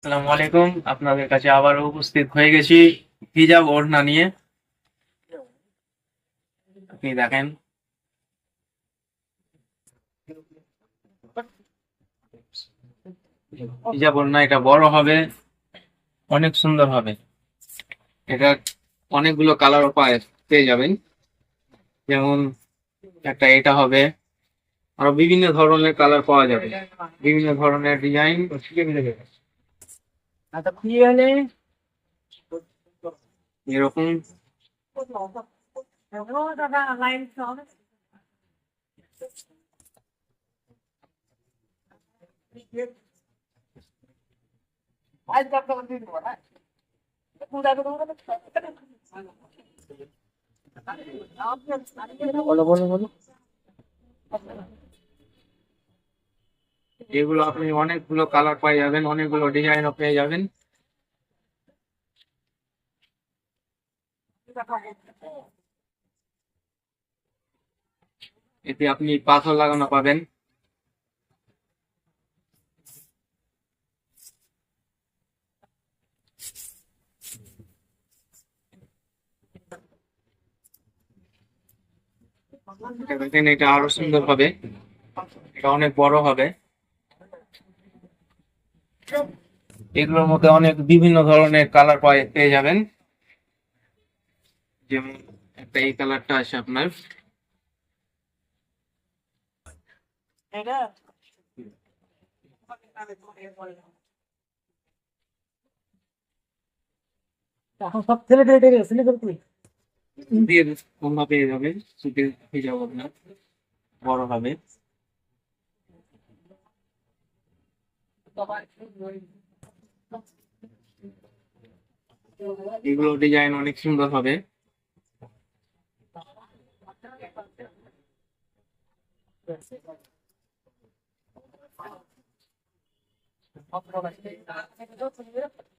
আসসালামু আলাইকুম। আপনাদের কাছে আবারও উপস্থিত হয়ে গেছি হিজাব ওড়না নিয়ে। আপনি দেখেন, হিজাব ওড়না এটা বড় হবে, অনেক সুন্দর হবে। এটা অনেকগুলো কালার পেয়ে যাবেন। যেমন একটা এটা হবে, আরো বিভিন্ন ধরনের কালার পাওয়া যাবে, বিভিন্ন ধরনের ডিজাইন এরকম। বলো বলো বলো। এগুলো আপনি অনেকগুলো কালার পেয়ে যাবেন, অনেকগুলো ডিজাইনও পেয়ে যাবেন। এতে আপনি পাথর লাগানো পাবেন। এটা দেখেন, এটা আরো সুন্দর হবে, এটা অনেক বড় হবে। এগুলোর মধ্যে অনেক বিভিন্ন ধরনের কালার পেয়ে যাবেন। যেমন একটা এই কালারটা আছে আপনার, দিয়ে কমলা পেয়ে যাবেন, সুতির হিজাব আপনার বড় হবে। এগুলো ডিজাইন অনেক সুন্দর হবে।